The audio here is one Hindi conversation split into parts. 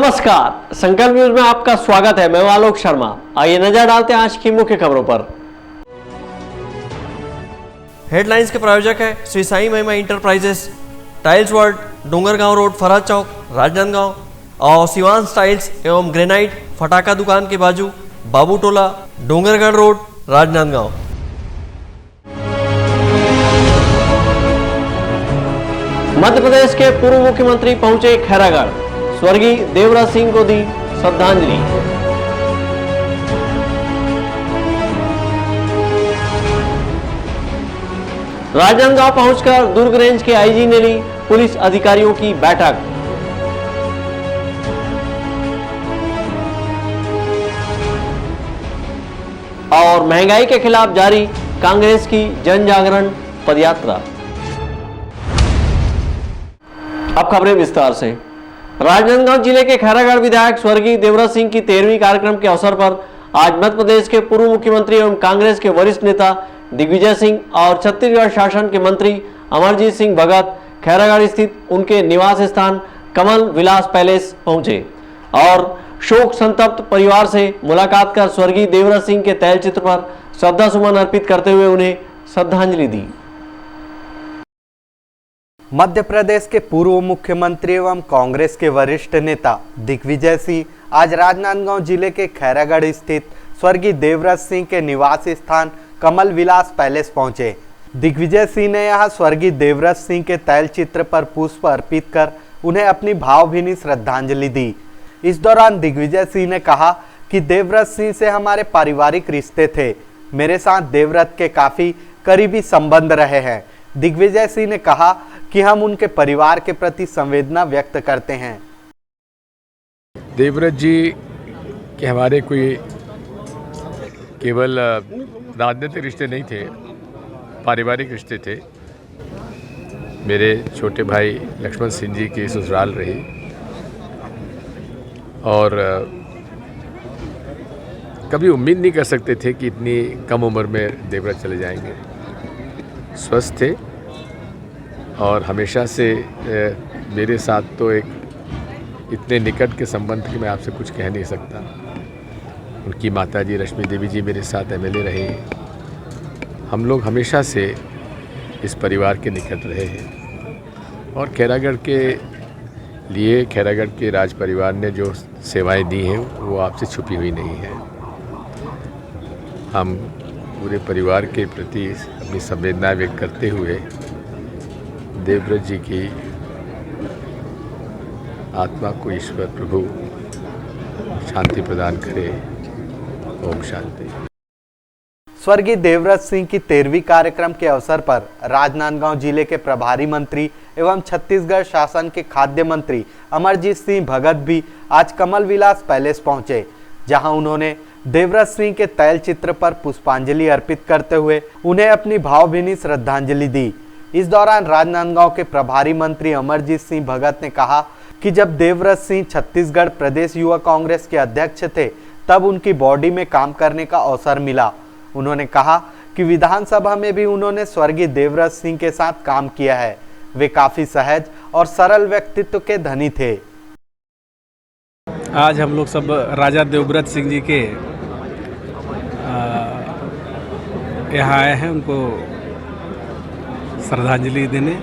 नमस्कार, संकल्प न्यूज में आपका स्वागत है। मैं हूं आलोक शर्मा। आइए नजर डालते हैं आज की मुख्य खबरों पर। हेडलाइंस के प्रायोजक है Shri Sai Mahima Enterprises, Tiles World, Dongargaon road, Faraz Chowk, Rajnandgaon और शिवांश टाइल्स एवं ग्रेनाइट, फटाका दुकान के बाजू, बाबू टोला, डोंगरगढ़ रोड, राजनांदगांव। मध्य प्रदेश के पूर्व मुख्यमंत्री पहुंचे खैरागढ़, स्वर्गीय देवराज सिंह को दी श्रद्धांजलि। राजनांदगांव पहुंचकर दुर्ग रेंज के आईजी ने ली पुलिस अधिकारियों की बैठक। और महंगाई के खिलाफ जारी कांग्रेस की जन जागरण पदयात्रा। अब खबरें विस्तार से। राजनांदगांव जिले के खैरागढ़ विधायक स्वर्गीय देवराज सिंह की 13वीं कार्यक्रम के अवसर पर आज मध्य प्रदेश के पूर्व मुख्यमंत्री एवं कांग्रेस के वरिष्ठ नेता दिग्विजय सिंह और छत्तीसगढ़ शासन के मंत्री अमरजीत सिंह भगत खैरागढ़ स्थित उनके निवास स्थान कमल विलास पैलेस पहुंचे और शोक संतप्त परिवार से मुलाकात कर स्वर्गीय देवराज सिंह के तैलचित्र पर श्रद्धा सुमन अर्पित करते हुए उन्हें श्रद्धांजलि दी। मध्य प्रदेश के पूर्व मुख्यमंत्री एवं कांग्रेस के वरिष्ठ नेता दिग्विजय सिंह आज राजनांदगांव जिले के खैरागढ़ स्थित स्वर्गीय देवराज सिंह के निवास स्थान कमल विलास पैलेस पहुंचे। दिग्विजय सिंह ने यहां स्वर्गीय देवराज सिंह के तैलचित्र पर पुष्प अर्पित कर उन्हें अपनी भावभीनी श्रद्धांजलि दी। इस दौरान दिग्विजय सिंह ने कहा कि देवराज सिंह से हमारे पारिवारिक रिश्ते थे। मेरे साथ देवराज के काफी करीबी संबंध रहे हैं। दिग्विजय सिंह ने कहा कि हम उनके परिवार के प्रति संवेदना व्यक्त करते हैं। देवराज जी के हमारे कोई केवल राजनीतिक रिश्ते नहीं थे, पारिवारिक रिश्ते थे। मेरे छोटे भाई लक्ष्मण सिंह जी की ससुराल रही और कभी उम्मीद नहीं कर सकते थे कि इतनी कम उम्र में देवराज चले जाएंगे। स्वस्थ थे और हमेशा से मेरे साथ तो एक इतने निकट के संबंध की मैं आपसे कुछ कह नहीं सकता। उनकी माताजी रश्मि देवी जी मेरे साथ एमएलए रहे। हम लोग हमेशा से इस परिवार के निकट रहे हैं और खैरागढ़ के लिए खैरागढ़ के राज परिवार ने जो सेवाएं दी हैं वो आपसे छुपी हुई नहीं है। हम पूरे परिवार के प्रति अपनी संवेदना व्यक्त करते हुए देवराज जी की आत्मा को ईश्वर प्रभु शांति प्रदान करे। ओम शांति। स्वर्गीय देवराज सिंह की 13वीं कार्यक्रम के अवसर पर राजनांदगांव जिले के प्रभारी मंत्री एवं छत्तीसगढ़ शासन के खाद्य मंत्री अमरजीत सिंह भगत भी आज कमल विलास पैलेस पहुंचे, जहां उन्होंने देवराज सिंह के तैलचित्र पर पुष्पांजलि अर्पित करते हुए उन्हें अपनी भावभीनी श्रद्धांजलि दी। इस दौरान राजनांदगांव के प्रभारी मंत्री अमरजीत सिंह भगत ने कहा कि जब देवराज सिंह छत्तीसगढ़ प्रदेश युवा कांग्रेस के अध्यक्ष थे तब उनकी बॉडी में काम करने का अवसर मिला। उन्होंने कहा कि विधानसभा में भी उन्होंने स्वर्गीय देवराज सिंह के साथ काम किया है। वे काफी सहज और सरल व्यक्तित्व के धनी थे। आज हम लोग सब राजा देवव्रत सिंह जी के यहाँ आए हैं उनको श्रद्धांजलि देने।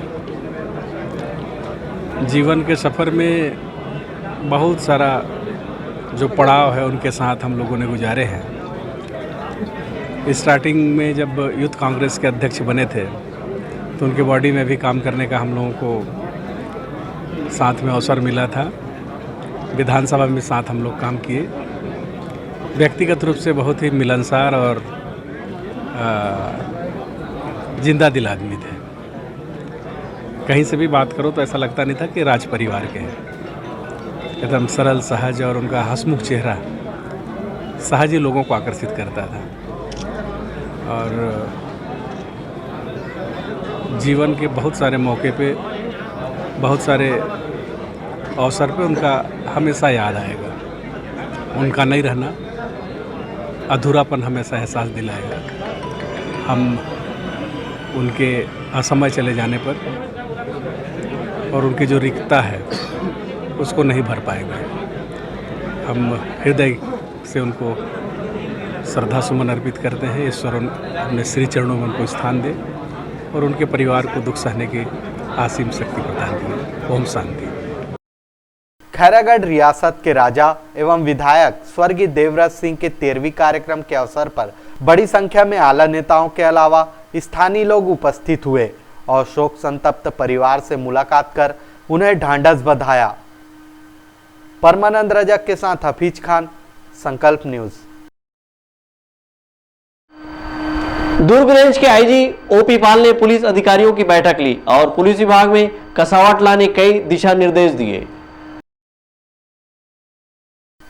जीवन के सफ़र में बहुत सारा जो पड़ाव है उनके साथ हम लोगों ने गुजारे हैं। स्टार्टिंग में जब यूथ कांग्रेस के अध्यक्ष बने थे तो उनके बॉडी में भी काम करने का हम लोगों को साथ में अवसर मिला था। विधानसभा में साथ हम लोग काम किए। व्यक्तिगत रूप से बहुत ही मिलनसार और जिंदा दिल आदमी थे। कहीं से भी बात करो तो ऐसा लगता नहीं था कि राज परिवार के हैं। एकदम सरल सहज और उनका हंसमुख चेहरा सहज ही लोगों को आकर्षित करता था और जीवन के बहुत सारे मौके पे बहुत सारे अवसर पे उनका हमेशा याद आएगा। उनका नहीं रहना अधूरापन हमेशा एहसास दिलाएगा। हम उनके असमय चले जाने पर और उनकी जो रिक्तता है उसको नहीं भर पाएंगे। हम हृदय से उनको श्रद्धा सुमन अर्पित करते हैं। ईश्वर अपने श्री चरणों में उनको स्थान दे और उनके परिवार को दुख सहने की असीम शक्ति प्रदान करे। ओम शांति। खैरागढ़ रियासत के राजा एवं विधायक स्वर्गीय देवव्रत सिंह के 13वीं कार्यक्रम के अवसर पर बड़ी संख्या में आला नेताओं के अलावा स्थानीय लोग उपस्थित हुए और शोक संतप्त परिवार से मुलाकात कर उन्हें ढांढस बंधाया। परमानंद रजक के साथ हफीज खान, संकल्प न्यूज। दुर्ग रेंज के आईजी ओपी पाल ने पुलिस अधिकारियों की बैठक ली और पुलिस विभाग में कसावट लाने कई दिशा निर्देश दिए।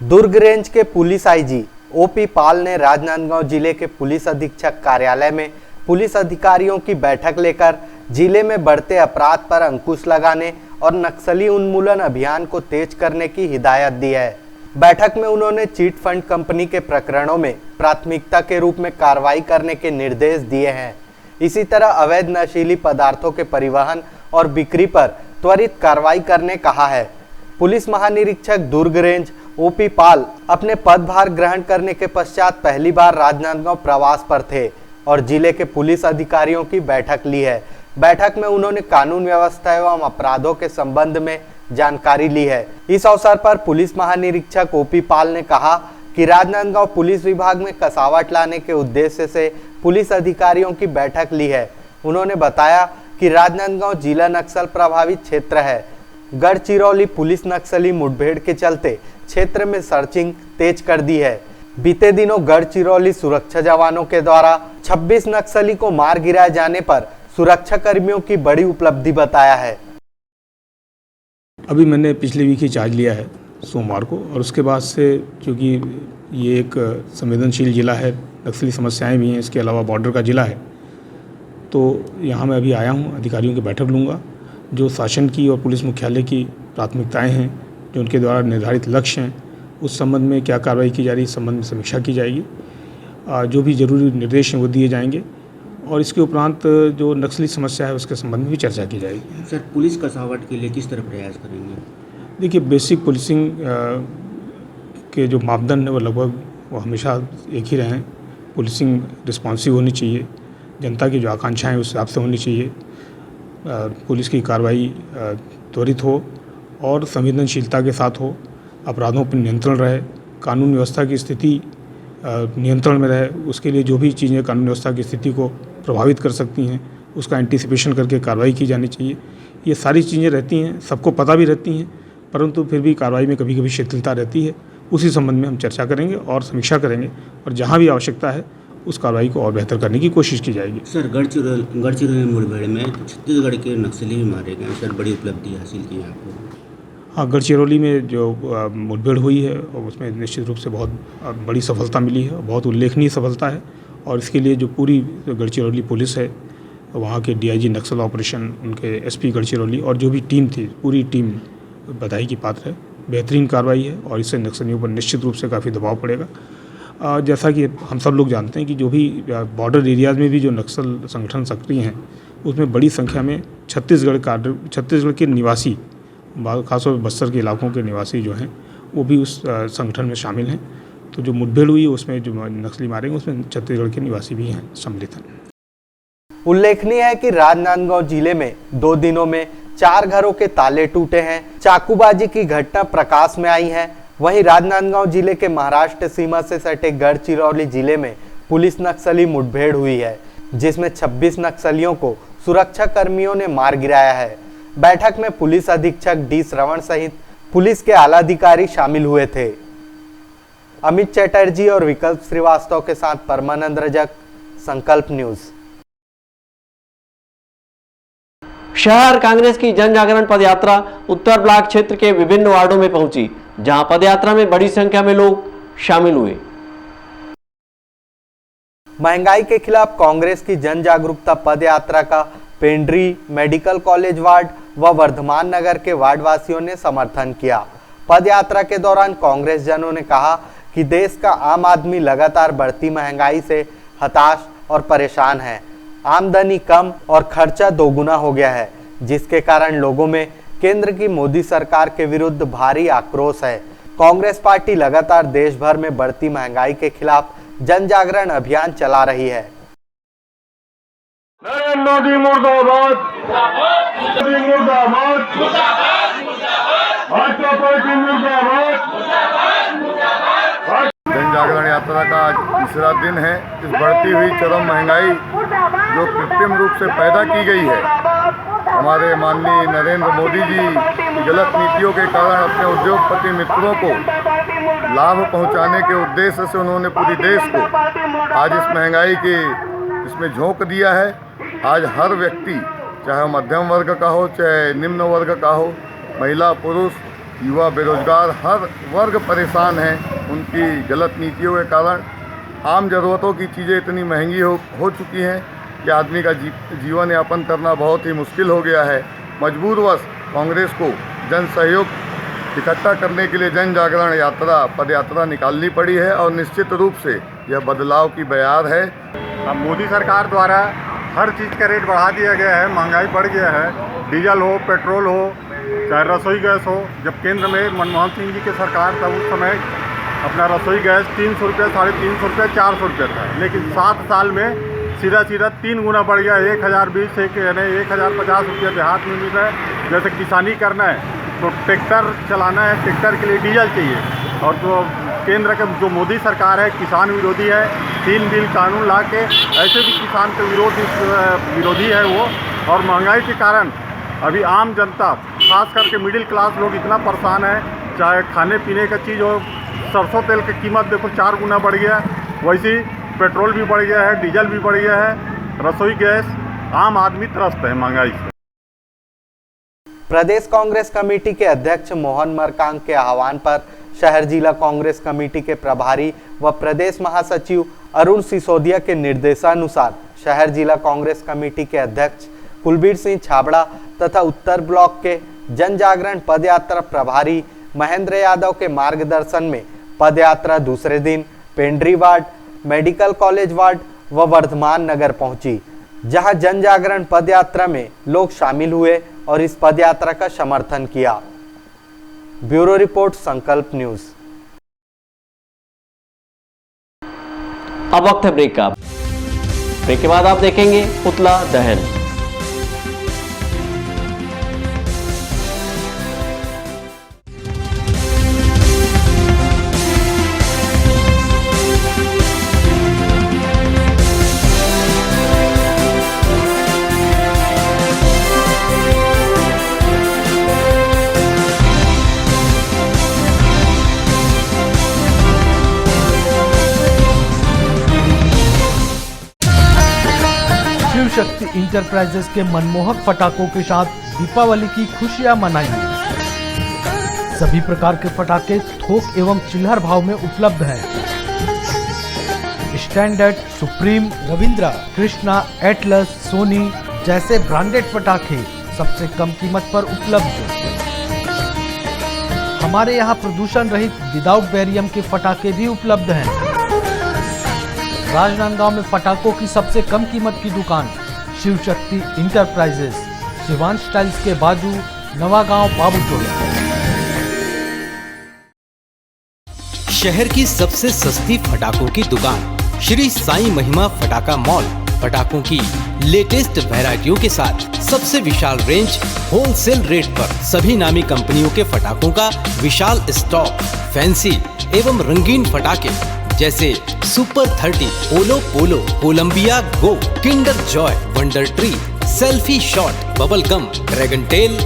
दुर्ग रेंज के पुलिस आईजी ओपी पाल ने राजनांदगांव जिले के पुलिस अधीक्षक कार्यालय में पुलिस अधिकारियों की बैठक लेकर जिले में बढ़ते अपराध पर अंकुश लगाने और नक्सली उन्मूलन अभियान को तेज करने की हिदायत दी है। बैठक में उन्होंने चीट फंड कंपनी के प्रकरणों में प्राथमिकता के रूप में कार्रवाई करने के निर्देश दिए हैं। इसी तरह अवैध नशीली पदार्थों के परिवहन और बिक्री पर त्वरित कार्रवाई करने कहा है। पुलिस महानिरीक्षक दुर्ग रेंज ओपी पाल अपने पदभार ग्रहण करने के पश्चात पहली बार राजनांदगांव प्रवास पर थे और जिले के पुलिस अधिकारियों की बैठक ली है। बैठक में उन्होंने कानून व्यवस्था एवं अपराधों के संबंध में जानकारी ली है। इस अवसर पर पुलिस महानिरीक्षक ओपी पाल ने कहा कि राजनांदगांव पुलिस विभाग में कसावट लाने के उद्देश्य से पुलिस अधिकारियों की बैठक ली है। उन्होंने बताया कि राजनांदगांव जिला नक्सल प्रभावित क्षेत्र है। गढ़चिरौली पुलिस नक्सली मुठभेड़ के चलते क्षेत्र में सर्चिंग तेज कर दी है। बीते दिनों गढ़चिरौली सुरक्षा जवानों के द्वारा 26 नक्सली को मार गिराए जाने पर सुरक्षा कर्मियों की बड़ी उपलब्धि बताया है। अभी मैंने पिछले वीक ही चार्ज लिया है सोमवार को, और उसके बाद से क्योंकि ये एक संवेदनशील ज़िला है, नक्सली समस्याएं भी हैं, इसके अलावा बॉर्डर का ज़िला है, तो यहाँ मैं अभी आया हूँ, अधिकारियों की बैठक लूँगा। जो शासन की और पुलिस मुख्यालय की प्राथमिकताएं हैं, जो उनके द्वारा निर्धारित लक्ष्य हैं, उस संबंध में क्या कार्रवाई की जा रही है, इस संबंध में समीक्षा की जाएगी। जो भी जरूरी निर्देश हैं वो दिए जाएंगे और इसके उपरांत जो नक्सली समस्या है उसके संबंध में भी चर्चा की जाएगी। सर, पुलिस कसावट के लिए किस तरह प्रयास करेंगे? देखिए, बेसिक पुलिसिंग के जो मापदंड है वो लगभग वो हमेशा एक ही रहें। पुलिसिंग रिस्पॉन्सिव होनी चाहिए, जनता की जो आकांक्षाएं उस हिसाब से होनी चाहिए, पुलिस की कार्रवाई त्वरित हो और संवेदनशीलता के साथ हो, अपराधों पर नियंत्रण रहे, कानून व्यवस्था की स्थिति नियंत्रण में रहे। उसके लिए जो भी चीज़ें कानून व्यवस्था की स्थिति को प्रभावित कर सकती हैं उसका एंटीसिपेशन करके कार्रवाई की जानी चाहिए। ये सारी चीज़ें रहती हैं, सबको पता भी रहती हैं, परंतु फिर भी कार्रवाई में कभी कभी शिथिलता रहती है। उसी संबंध में हम चर्चा करेंगे और समीक्षा करेंगे और जहाँ भी आवश्यकता है उस कार्रवाई को और बेहतर करने की कोशिश की जाएगी। सर, गढ़चिरौली मुठभेड़ में छत्तीसगढ़ के नक्सली भी मारे गए। सर, बड़ी उपलब्धि हासिल की है आपको। हाँ, गढ़चिरौली में जो मुठभेड़ हुई है और उसमें निश्चित रूप से बहुत बड़ी सफलता मिली है, बहुत उल्लेखनीय सफलता है। और इसके लिए जो पूरी गढ़चिरौली पुलिस है, वहाँ के डीआईजी नक्सल ऑपरेशन, उनके एसपी गढ़चिरौली और जो भी टीम थी, पूरी टीम बधाई की पात्र है। बेहतरीन कार्रवाई है और इससे नक्सलियों पर निश्चित रूप से काफ़ी दबाव पड़ेगा। जैसा कि हम सब लोग जानते हैं कि जो भी बॉर्डर एरियाज़ में भी जो नक्सल संगठन सक्रिय हैं उसमें बड़ी संख्या में छत्तीसगढ़ के निवासी, खासतौर पर बस्तर के इलाकों के निवासी जो हैं वो भी उस संगठन में शामिल हैं। तो जो मुठभेड़ हुई उसमें जो नक्सली मारे गए उसमें छत्तीसगढ़ के निवासी भी हैं, सम्मिलित हैं। उल्लेखनीय है कि राजनांदगांव जिले में 2 दिनों में 4 घरों के ताले टूटे हैं। चाकूबाजी की घटना प्रकाश में आई है। वहीं राजनांदगांव जिले के महाराष्ट्र सीमा से सटे गढ़चिरौली जिले में पुलिस नक्सली मुठभेड़ हुई है, जिसमें 26 नक्सलियों को सुरक्षा कर्मियों ने मार गिराया है। बैठक में पुलिस अधीक्षक डी श्रवण सहित पुलिस के आला अधिकारी शामिल हुए थे। अमित चटर्जी और विकल्प श्रीवास्तव के साथ परमानंद रजक, संकल्प न्यूज। शहर कांग्रेस की जन जागरण पदयात्रा उत्तर ब्लॉक क्षेत्र के विभिन्न वार्डों में पहुंची, जहां पदयात्रा में बड़ी संख्या में लोग शामिल हुए। महंगाई के खिलाफ कांग्रेस की जन जागरूकता पदयात्रा का पेंड्री, मेडिकल कॉलेज वार्ड व वर्धमान नगर के वार्डवासियों ने समर्थन किया। पदयात्रा के दौरान कांग्रेस जनों ने कहा कि देश का आम आदमी लगातार बढ़ती महंगाई से हताश और परेशान है। आमदनी कम और खर्चा दोगुना हो गया है, जिसके कारण लोगों में केंद्र की मोदी सरकार के विरुद्ध भारी आक्रोश है। कांग्रेस पार्टी लगातार देश भर में बढ़ती महंगाई के खिलाफ जन जागरण अभियान चला रही है। नरेंद्र मोदी मुर्दाबाद, मोदी मुर्दाबाद, भाजपा पार्टी मुर्दाबाद। जन जागरण यात्रा का आज तीसरा दिन है। इस बढ़ती हुई चरम महंगाई जो कृत्रिम रूप से पैदा की गई है, हमारे माननीय नरेंद्र मोदी जी की गलत नीतियों के कारण अपने उद्योगपति मित्रों को लाभ पहुंचाने के उद्देश्य से उन्होंने पूरी देश को आज इस महंगाई के इसमें झोंक दिया है। आज हर व्यक्ति, चाहे मध्यम वर्ग का हो चाहे निम्न वर्ग का हो, महिला पुरुष युवा बेरोजगार, हर वर्ग परेशान है उनकी गलत नीतियों के कारण। आम ज़रूरतों की चीज़ें इतनी महंगी हो चुकी हैं कि आदमी का जीवन यापन करना बहुत ही मुश्किल हो गया है। मजबूरवश कांग्रेस को जन सहयोग इकट्ठा करने के लिए जन जागरण यात्रा पद यात्रा निकालनी पड़ी है और निश्चित रूप से यह बदलाव की बयार है। अब मोदी सरकार द्वारा हर चीज़ का रेट बढ़ा दिया गया है, महंगाई बढ़ गया है। डीजल हो, पेट्रोल हो, चाहे रसोई गैस हो। जब केंद्र में मनमोहन सिंह जी की सरकार था उस समय अपना रसोई गैस 300 रुपये, 350 रुपये, 400 रुपये था, लेकिन 7 साल में सीधा 3 गुना बढ़ गया। 1020 से 1050 रुपये देहात में मिल रहा है। जैसे किसानी करना है तो ट्रैक्टर चलाना है, ट्रैक्टर के लिए डीजल चाहिए। और जो केंद्र का जो मोदी सरकार है किसान विरोधी है, 3 बिल कानून ला के ऐसे भी किसान के विरोधी है वो। और महंगाई के कारण अभी आम जनता, खास करके मिडिल क्लास लोग इतना परेशान है। चाहे खाने पीने का चीज़ हो, सरसों तेल की कीमत देखो 4 गुना बढ़ गया, वैसे ही पेट्रोल भी बढ़ गया है, डीजल भी बढ़ गया है, रसोई गैस। आम आदमी त्रस्त है महंगाई से। प्रदेश कांग्रेस कमेटी के अध्यक्ष मोहन मरकांग के आह्वान पर शहर जिला कांग्रेस कमेटी के प्रभारी व प्रदेश महासचिव अरुण सिसोदिया के निर्देशानुसार शहर जिला कांग्रेस कमेटी के अध्यक्ष कुलबीर सिंह छाबड़ा तथा उत्तर ब्लॉक के जन जागरण पदयात्रा प्रभारी महेंद्र यादव के मार्गदर्शन में पदयात्रा दूसरे दिन Pendri ward, medical college ward व वर्धमान नगर पहुंची, जहां जन जागरण पदयात्रा में लोग शामिल हुए और इस पदयात्रा का समर्थन किया। ब्यूरो रिपोर्ट, संकल्प न्यूज। अब वक्त है ब्रेक का। ब्रेक के बाद आप देखेंगे पुतला दहन। शिव शक्ति इंटरप्राइजेस के मनमोहक पटाखों के साथ दीपावली की खुशियां मनाइए। सभी प्रकार के पटाखे थोक एवं चिल्हर भाव में उपलब्ध हैं। Standard, supreme, Ravindra, Krishna, Atlas, Sony जैसे ब्रांडेड पटाखे सबसे कम कीमत पर उपलब्ध। हमारे यहाँ प्रदूषण रहित विदाउट बैरियम के पटाखे भी उपलब्ध हैं। राजनांदगांव में पटाखों की सबसे कम कीमत की दुकान शिव शक्ति इंटरप्राइजेस, शिवांश टाइल्स के बाजू, नवागांव, बाबू टोला। शहर की सबसे सस्ती पटाखों की दुकान श्री साईं महिमा फटाका मॉल। पटाखों की लेटेस्ट वैरायटियों के साथ सबसे विशाल रेंज, होलसेल रेट पर सभी नामी कंपनियों के पटाखों का विशाल स्टॉक। फैंसी एवं रंगीन पटाखे जैसे super 30, Olo Polo, Columbia go, Kinder Joy, wonder tree, selfie shot, bubble gum, dragon tail,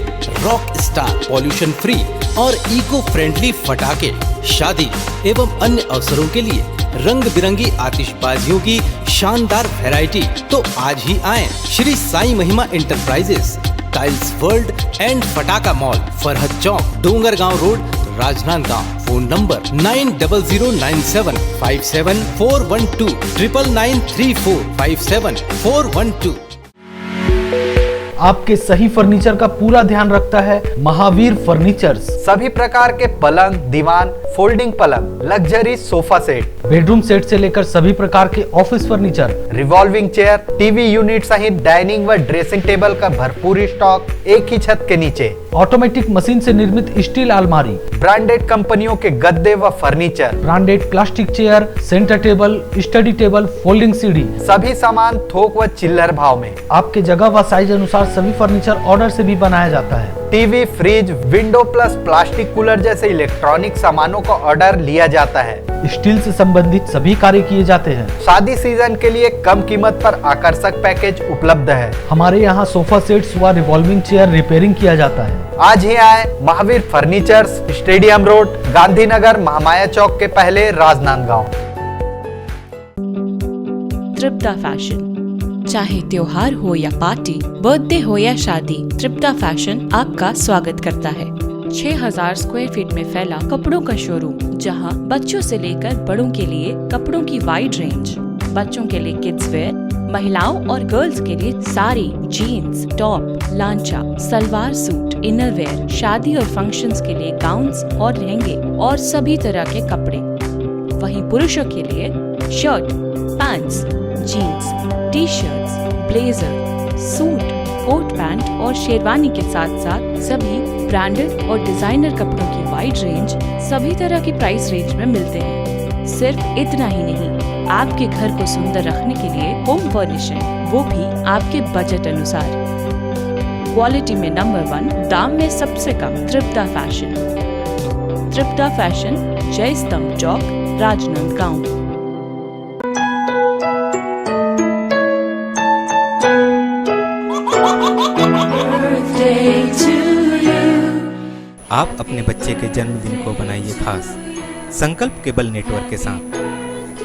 rock star, pollution free और इको फ्रेंडली पटाखे शादी एवं अन्य अवसरों के लिए रंग बिरंगी आतिशबाजियों की शानदार वैरायटी। तो आज ही आए Shri Sai Mahima Enterprises, Tiles World and पटाखा mall, Farhad Chowk, Dongargaon road, Rajnandgaon. Phone number 9007574412, 9993457412। आपके सही फर्नीचर का पूरा ध्यान रखता है महावीर फर्नीचर्स। सभी प्रकार के पलंग, दीवान, फोल्डिंग पलंग, luxury sofa set, bedroom set से लेकर सभी प्रकार के office furniture, revolving chair, TV unit सहित डाइनिंग व ड्रेसिंग टेबल का भरपूर स्टॉक एक ही छत के नीचे। ऑटोमेटिक मशीन से निर्मित स्टील अलमारी, ब्रांडेड कंपनियों के गद्दे व furniture, branded plastic chair, centre table, study table, folding सीढ़ी, सभी सामान थोक व चिल्लर भाव में। आपके जगह व साइज अनुसार सभी फर्नीचर ऑर्डर से भी बनाया जाता है। TV, fridge, window plus plastic cooler जैसे इलेक्ट्रॉनिक सामानों का ऑर्डर लिया जाता है। स्टील से संबंधित सभी कार्य किए जाते हैं। शादी सीजन के लिए कम कीमत पर आकर्षक पैकेज उपलब्ध है। हमारे यहाँ सोफा सेट्स व रिवॉल्विंग चेयर रिपेयरिंग किया जाता है। आज ही आए Mahavir furnitures, stadium road, Gandhinagar, Mahamaya Chowk के पहले, राजनांदगांव। तृप्ता फैशन, चाहे त्योहार हो या पार्टी, बर्थडे हो या शादी, तृप्ता फैशन आपका स्वागत करता है। 6000 स्क्वायर फीट में फैला कपड़ों का शोरूम, जहां बच्चों से लेकर बड़ों के लिए कपड़ों की वाइड रेंज। बच्चों के लिए किड्स वेयर, महिलाओं और गर्ल्स के लिए साड़ी, जीन्स, टॉप, लांचा, सलवार सूट, इनर वेयर, शादी और फंक्शंस के लिए गाउन्स और लहंगे और सभी तरह के कपड़े। वहीं पुरुषों के लिए shirt, pants, jeans, T shirts, blazer, suit, coat pant और शेरवानी के साथ साथ सभी ब्रांडेड और डिजाइनर कपड़ों की वाइड रेंज सभी तरह की प्राइस रेंज में मिलते हैं। सिर्फ इतना ही नहीं, आपके घर को सुंदर रखने के लिए होम फर्निशिंग, वो भी आपके बजट अनुसार। क्वालिटी में नंबर 1, दाम में सबसे कम। तृप्ता फैशन। तृप्ता फैशन, जय स्तंभ चौक, राजनांदगांव। आप अपने बच्चे के जन्मदिन को बनाइए खास संकल्प केबल नेटवर्क के साथ।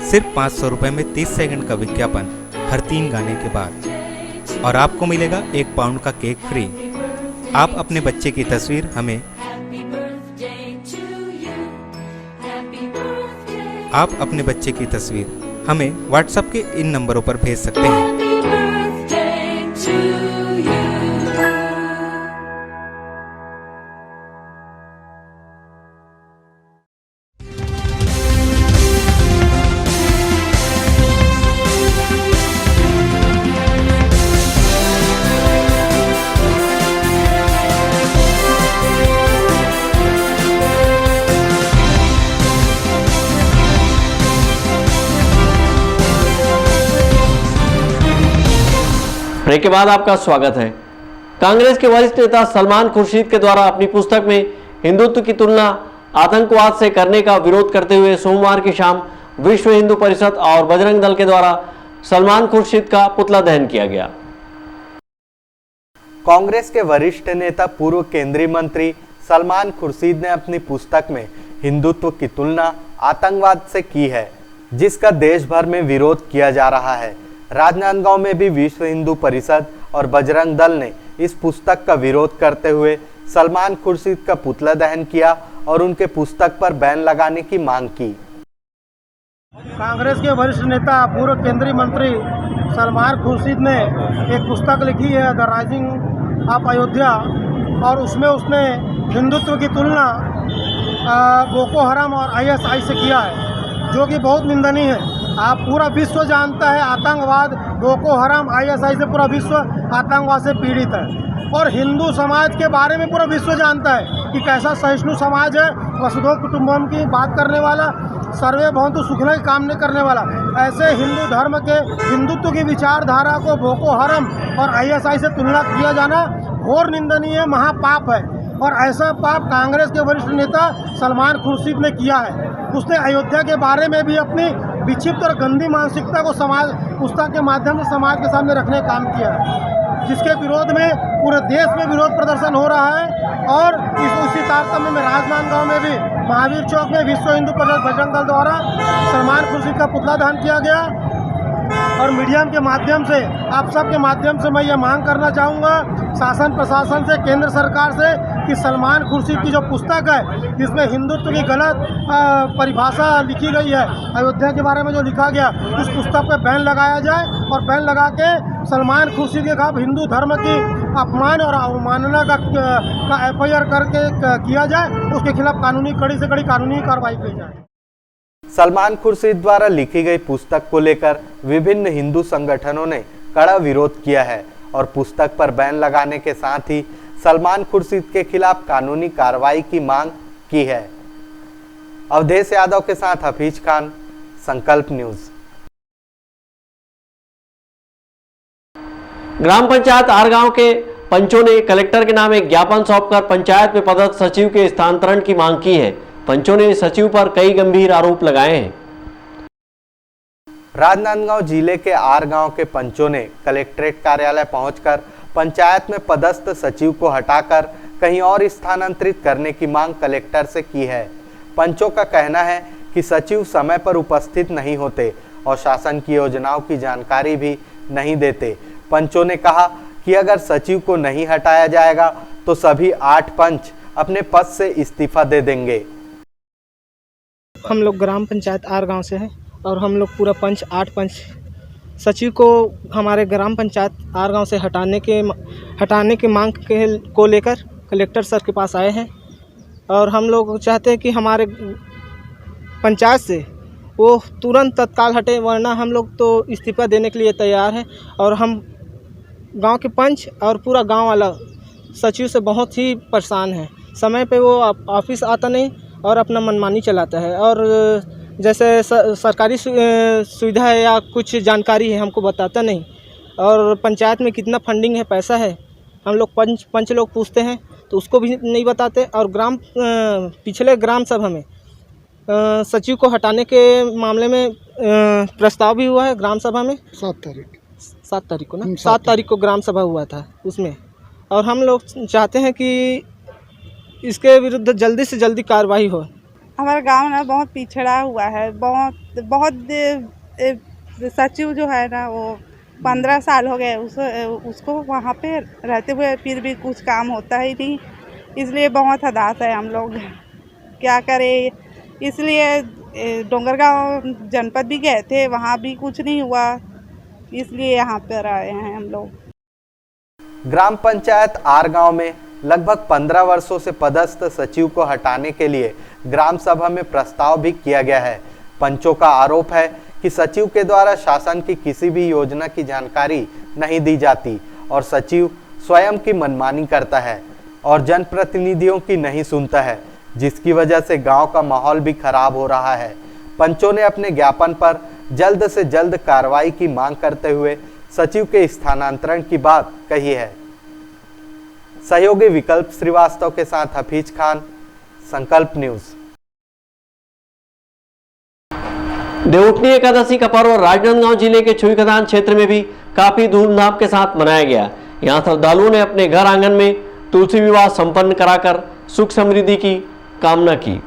सिर्फ 500 रुपये में 30 सेकंड का विज्ञापन हर 3 गाने के बाद, और आपको मिलेगा 1 पाउंड का केक फ्री। आप अपने बच्चे की तस्वीर हमें व्हाट्सएप के इन नंबरों पर भेज सकते हैं। ब्रेक के बाद आपका स्वागत है। कांग्रेस के वरिष्ठ नेता सलमान खुर्शीद के द्वारा अपनी पुस्तक में हिंदुत्व की तुलना आतंकवाद से करने का विरोध करते हुए सोमवार की शाम विश्व हिंदू परिषद और बजरंग दल के द्वारा सलमान खुर्शीद का पुतला दहन किया गया। कांग्रेस के वरिष्ठ नेता पूर्व केंद्रीय मंत्री सलमान खुर्शीद ने अपनी पुस्तक में हिंदुत्व की तुलना आतंकवाद से की है, जिसका देश भर में विरोध किया जा रहा है। राजनांदगांव में भी विश्व हिंदू परिषद और बजरंग दल ने इस पुस्तक का विरोध करते हुए सलमान खुर्शीद का पुतला दहन किया और उनके पुस्तक पर बैन लगाने की मांग की। कांग्रेस के वरिष्ठ नेता पूर्व केंद्रीय मंत्री सलमान खुर्शीद ने एक पुस्तक लिखी है, द राइजिंग ऑफ अयोध्या, और उसमें उसने हिंदुत्व की तुलना बोको हराम और ISI से किया है, जो कि बहुत निंदनीय है। आप पूरा विश्व जानता है आतंकवाद, बोको हराम, ISI से पूरा विश्व आतंकवाद से पीड़ित है। और हिंदू समाज के बारे में पूरा विश्व जानता है कि कैसा सहिष्णु समाज है, वसुधैव कुटुंबकम की बात करने वाला, सर्वे भवन्तु सुखिनः की काम नहीं करने वाला। ऐसे हिंदू धर्म के हिंदुत्व की विचारधारा को बोको हराम और ISI से तुलना किया जाना घोर निंदनीय महापाप है, और ऐसा पाप कांग्रेस के वरिष्ठ नेता सलमान खुर्शीद ने किया है। उसने अयोध्या के बारे में भी अपनी विक्षिप्त और गंदी मानसिकता को पुस्तक के माध्यम से समाज के सामने रखने का काम किया है, जिसके विरोध में पूरे देश में विरोध प्रदर्शन हो रहा है। और उसी तारतम्य में राजनांदगांव में भी महावीर चौक में विश्व हिंदू परिषद बजरंग दल द्वारा सलमान खुर्शीद का पुतला दहन किया गया। और मीडिया के माध्यम से, आप सब के माध्यम से मैं ये मांग करना चाहूँगा शासन प्रशासन से, केंद्र सरकार से, कि सलमान खुर्शीद की जो पुस्तक है जिसमें हिंदुत्व की गलत परिभाषा लिखी गई है, अयोध्या के बारे में जो लिखा गया, उस पुस्तक पे बैन लगाया जाए और बैन लगा के सलमान खुर्शीद के खिलाफ हिंदू धर्म की अपमान और अवमानना का FIR करके किया जाए, उसके खिलाफ कड़ी से कड़ी कानूनी कार्रवाई की जाए। सलमान खुर्शीद द्वारा लिखी गई पुस्तक को लेकर विभिन्न हिंदू संगठनों ने कड़ा विरोध किया है और पुस्तक पर बैन लगाने के साथ ही सलमान खुर्शीद के खिलाफ कानूनी कार्रवाई की मांग की है। अवधेश यादव के साथ हफीज खान, संकल्प न्यूज। ग्राम पंचायत आरगांव के पंचों ने कलेक्टर के नाम एक ज्ञापन सौंपकर पंचायत में पदस्थ सचिव के स्थानांतरण की मांग की है। पंचों ने सचिव पर कई गंभीर आरोप लगाए हैं। राजनांदगांव जिले के आर गांव के पंचों ने कलेक्ट्रेट कार्यालय पहुंचकर पंचायत में पदस्थ सचिव को हटाकर कहीं और स्थानांतरित करने की मांग कलेक्टर से की है। पंचों का कहना है कि सचिव समय पर उपस्थित नहीं होते और शासन की योजनाओं की जानकारी भी नहीं देते। पंचों ने कहा कि अगर सचिव को नहीं हटाया जाएगा तो सभी 8 पंच अपने पद से इस्तीफा दे देंगे। हम लोग ग्राम पंचायत आर गांव से हैं और हम लोग पूरा 8 पंच सचिव को हमारे ग्राम पंचायत आर गांव से हटाने के मांग को लेकर कलेक्टर सर के पास आए हैं और हम लोग चाहते हैं कि हमारे पंचायत से वो तुरंत तत्काल हटे, वरना हम लोग तो इस्तीफा देने के लिए तैयार हैं। और हम गांव के पंच और पूरा गांव वाला सचिव से बहुत ही परेशान है। समय पे वो ऑफिस आता नहीं और अपना मनमानी चलाता है और जैसे सरकारी सुविधा है या कुछ जानकारी है हमको बताता नहीं। और पंचायत में कितना फंडिंग है, पैसा है, हम लोग पंच लोग पूछते हैं तो उसको भी नहीं बताते। और पिछले ग्राम सभा में सचिव को हटाने के मामले में प्रस्ताव भी हुआ है ग्राम सभा में 7 तारीख को ग्राम सभा हुआ था उसमें। और हम लोग चाहते हैं कि इसके विरुद्ध जल्दी से जल्दी कार्रवाई हो। हमारा गांव ना बहुत पिछड़ा हुआ है, बहुत सचिव जो है ना वो 15 साल हो गए उसको वहाँ पे रहते हुए, फिर भी कुछ काम होता ही नहीं। इसलिए बहुत हताश है हम लोग, क्या करें। इसलिए डोंगरगांव जनपद भी गए थे, वहाँ भी कुछ नहीं हुआ, इसलिए यहाँ पर आए हैं हम लोग। ग्राम पंचायत आर गांव में लगभग 15 वर्षों से पदस्थ सचिव को हटाने के लिए ग्राम सभा में प्रस्ताव भी किया गया है। पंचों का आरोप है कि सचिव के द्वारा शासन की किसी भी योजना की जानकारी नहीं दी जाती और सचिव स्वयं की मनमानी करता है और जनप्रतिनिधियों की नहीं सुनता है, जिसकी वजह से गांव का माहौल भी खराब हो रहा है। पंचों ने अपने ज्ञापन पर जल्द से जल्द कार्रवाई की मांग करते हुए सचिव के स्थानांतरण की बात कही है। सहयोगी विकल्प श्रीवास्तव के साथ हफीज खान, संकल्प न्यूज। देवउठनी एकादशी का पर्व राजनांदगांव जिले के छुईखदान क्षेत्र में भी काफी धूमधाम के साथ मनाया गया। यहां श्रद्धालुओं ने अपने घर आंगन में तुलसी विवाह संपन्न कराकर सुख समृद्धि की कामना की।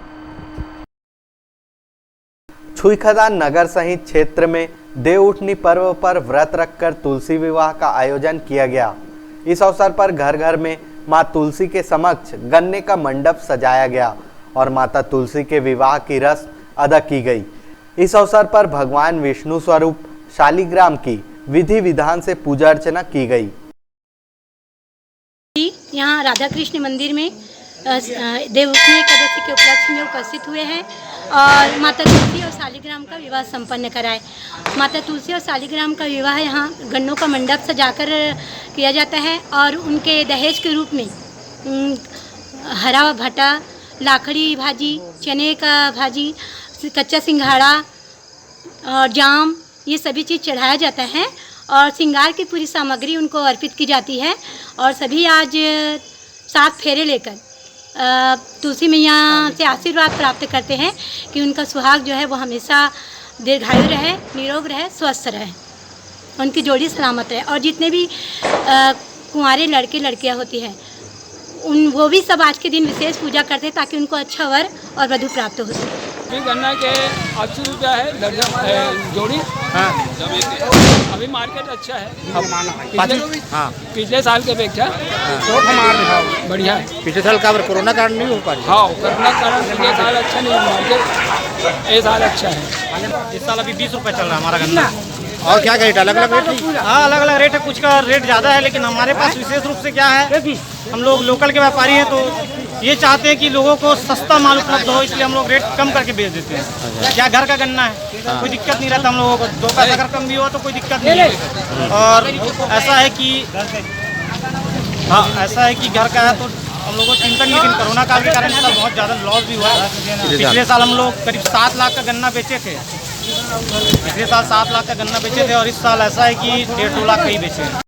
छुईखदान नगर सहित क्षेत्र में देवउठनी पर्व पर व्रत रखकर तुलसी विवाह का आयोजन किया गया। इस अवसर पर घर घर में मां तुलसी के समक्ष गन्ने का मंडप सजाया गया और माता तुलसी के विवाह की रस्म अदा की गई। इस अवसर पर भगवान विष्णु स्वरूप शालिग्राम की विधि विधान से पूजा अर्चना की गई। यहाँ राधा कृष्ण मंदिर में देवउठनी एकादशी के उपलक्ष्य में उपस्थित हुए हैं और माता तुलसी और शालिग्राम का विवाह संपन्न कराए। माता तुलसी और शालिग्राम का विवाह यहाँ गन्नों का मंडप सजाकर किया जाता है और उनके दहेज के रूप में हरा भटा, लाखड़ी भाजी, चने का भाजी, कच्चा सिंघाड़ा और जाम, ये सभी चीज़ चढ़ाया जाता है और श्रृंगार की पूरी सामग्री उनको अर्पित की जाती है। और सभी आज 7 फेरे लेकर तुलसी मैया से आशीर्वाद प्राप्त करते हैं कि उनका सुहाग जो है वो हमेशा दीर्घायु रहे, निरोग रहे, स्वस्थ रहे, उनकी जोड़ी सलामत रहे। और जितने भी कुंवारे लड़के लड़कियां होती हैं वो भी सब आज के दिन विशेष पूजा करते हैं ताकि उनको अच्छा वर और वधु प्राप्त हो सके। गन्ना के 80 रुपया है दर्जन जोड़ी। हाँ। अभी मार्केट अच्छा है पिछले साल के अपेक्षा बढ़िया है। पिछले साल का कोरोना कारण नहीं हो पाया। हाँ, कोरोना कारण पिछले साल अच्छा नहीं, मार्केट ये साल अच्छा है। इस साल अभी 20 रुपये चल रहा है हमारा गन्ना और क्या रेट अलग अलग रेट? हाँ, अलग अलग रेट है, कुछ का रेट ज़्यादा है, लेकिन हमारे पास विशेष रूप से क्या है, हम लोग लोकल के व्यापारी हैं, तो ये चाहते हैं कि लोगों को सस्ता माल उपलब्ध हो, इसलिए हम लोग रेट कम करके बेच देते हैं। क्या घर का गन्ना है, कोई दिक्कत नहीं रहता हम लोगों को, 2 पैसा अगर कम भी हो तो कोई दिक्कत नहीं है। और ऐसा है कि घर का है तो हम लोगों को चिंता नहीं, लेकिन कोरोना काल के कारण इस साल बहुत ज़्यादा लॉस भी हुआ है। पिछले साल हम लोग करीब 7 लाख का गन्ना बेचे थे, पिछले साल 7 लाख का गन्ना बेचे थे, और इस साल ऐसा है कि 1.5-2 लाख का ही बेचे हैं।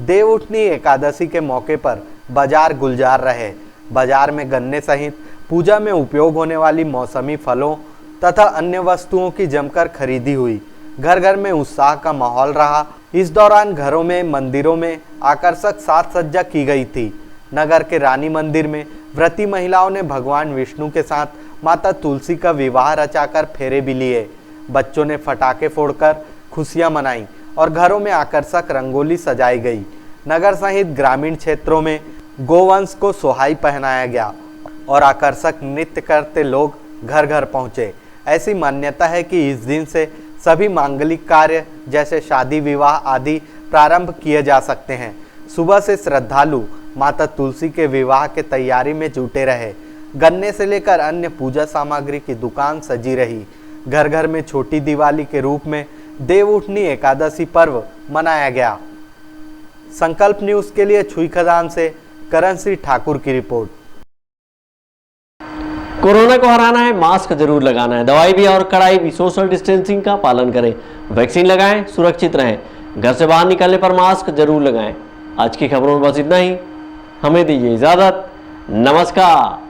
देवउठनी एकादशी के मौके पर बाजार गुलजार रहे। बाजार में गन्ने सहित पूजा में उपयोग होने वाली मौसमी फलों तथा अन्य वस्तुओं की जमकर खरीदी हुई। घर घर में उत्साह का माहौल रहा। इस दौरान घरों में, मंदिरों में आकर्षक साज सज्जा की गई थी। नगर के रानी मंदिर में व्रती महिलाओं ने भगवान विष्णु के साथ माता तुलसी का विवाह रचाकर फेरे भी लिए। बच्चों ने फटाखे फोड़कर खुशियां मनाई और घरों में आकर्षक रंगोली सजाई गई। नगर सहित ग्रामीण क्षेत्रों में गोवंश को सोहाई पहनाया गया और आकर्षक नृत्य करते लोग घर घर पहुंचे। ऐसी मान्यता है कि इस दिन से सभी मांगलिक कार्य जैसे शादी, विवाह आदि प्रारंभ किए जा सकते हैं। सुबह से श्रद्धालु माता तुलसी के विवाह के तैयारी में जुटे रहे। गन्ने से लेकर अन्य पूजा सामग्री की दुकान सजी रही। घर घर में छोटी दिवाली के रूप में देवउठनी एकादशी पर्व मनाया गया। संकल्प न्यूज के लिए छुई खदान से करण सिंह ठाकुर की रिपोर्ट। कोरोना को हराना है, मास्क जरूर लगाना है, दवाई भी और कड़ाई भी, सोशल डिस्टेंसिंग का पालन करें, वैक्सीन लगाएं, सुरक्षित रहें, घर से बाहर निकलने पर मास्क जरूर लगाएं। आज की खबरों में बस इतना ही। हमें दीजिए इजाजत। नमस्कार।